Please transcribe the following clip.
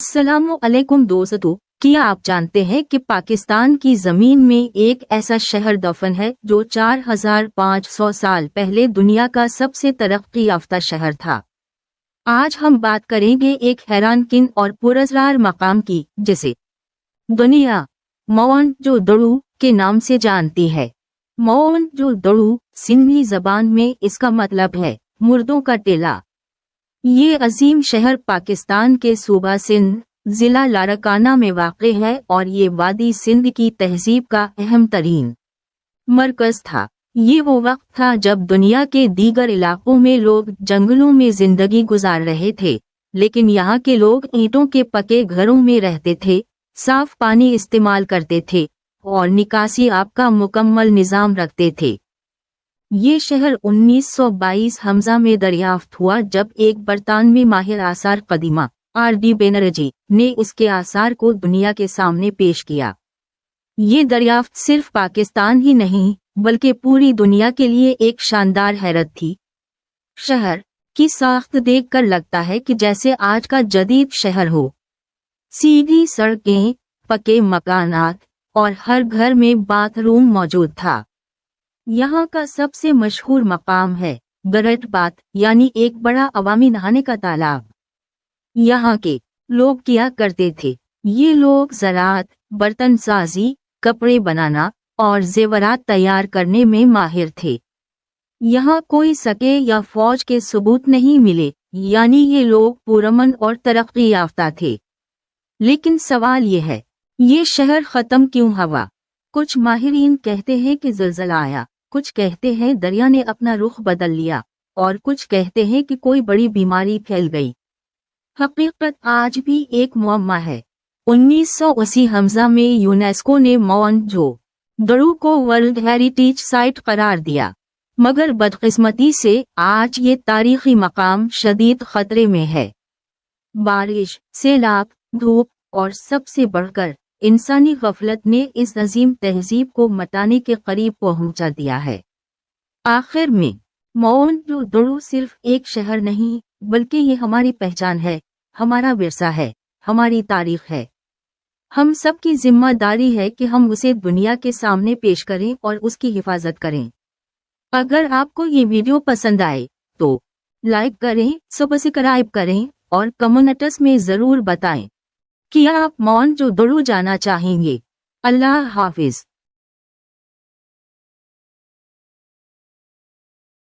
अस्सलामुअलैकुम दोस्तों, क्या आप जानते हैं कि पाकिस्तान की जमीन में एक ऐसा शहर दफन है जो 4500 साल पहले दुनिया का सबसे तरक्की याफ्ता शहर था। आज हम बात करेंगे एक हैरानकुन और पुरस्कार मकाम की, जिसे दुनिया मोहनजोदड़ो के नाम से जानती है। मोहनजोदड़ो सिंधी जबान में इसका मतलब है मुर्दों का टीला। ये अजीम शहर पाकिस्तान के सूबा सिंध, जिला लारकाना में वाक़ है और ये वादी सिंध की तहजीब का अहम तरीन मरकज़ था। ये वो वक्त था जब दुनिया के दीगर इलाकों में लोग जंगलों में जिंदगी गुजार रहे थे, लेकिन यहाँ के लोग ईंटों के पके घरों में रहते थे, साफ पानी इस्तेमाल करते थे और निकासी आब का मुकम्मल निज़ाम रखते थे। ये शहर 1922 हमजा में दरियाफ्त हुआ, जब एक बरतानवी माहिर आसार कदीमा R.D. बैनर्जी ने इसके आसार को दुनिया के सामने पेश किया। ये दरियाफ्त सिर्फ पाकिस्तान ही नहीं बल्कि पूरी दुनिया के लिए एक शानदार हैरत थी। शहर की साख्त देखकर लगता है कि जैसे आज का जदीद शहर हो। सीधी सड़कें, पक्के मकानात और हर घर में बाथरूम मौजूद था। यहाँ का सबसे मशहूर मकाम है गरट बाथ, यानी एक बड़ा अवामी नहाने का तालाब। यहाँ के लोग किया करते थे, ये लोग ज़राअत, बर्तन साजी, कपड़े बनाना और जेवरात तैयार करने में माहिर थे। यहाँ कोई सके या फौज के सबूत नहीं मिले, यानी ये लोग पुरअमन और तरक्की याफ्ता थे। लेकिन सवाल ये है, ये शहर ख़त्म क्यों हुआ? कुछ माहिरीन कहते हैं कि ज़िलज़ला आया, कुछ कहते हैं दरिया ने अपना रुख बदल लिया और कुछ कहते हैं कि कोई बड़ी बीमारी फैल गई। हकीकत आज भी एक मुअम्मा है। 1980 हमजा में यूनेस्को ने मोहनजोदड़ो को वर्ल्ड हेरिटेज साइट करार दिया, मगर बदकिस्मती से आज ये तारीखी मकाम शदीद खतरे में है। बारिश, सैलाब, धूप और सबसे बढ़कर इंसानी गफलत ने इस अजीम तहजीब को मिटाने के करीब पहुंचा दिया है। आखिर में मोहनजोदड़ो सिर्फ एक शहर नहीं बल्कि ये हमारी पहचान है, हमारा विरसा है, हमारी तारीख है। हम सब की जिम्मेदारी है कि हम उसे दुनिया के सामने पेश करें और उसकी हिफाजत करें। अगर आपको ये वीडियो पसंद आए तो लाइक करें, सब्सक्राइब करें और कमेंट्स में ज़रूर बताएं कि आप मोहनजोदड़ो जाना चाहेंगे। अल्लाह हाफिज।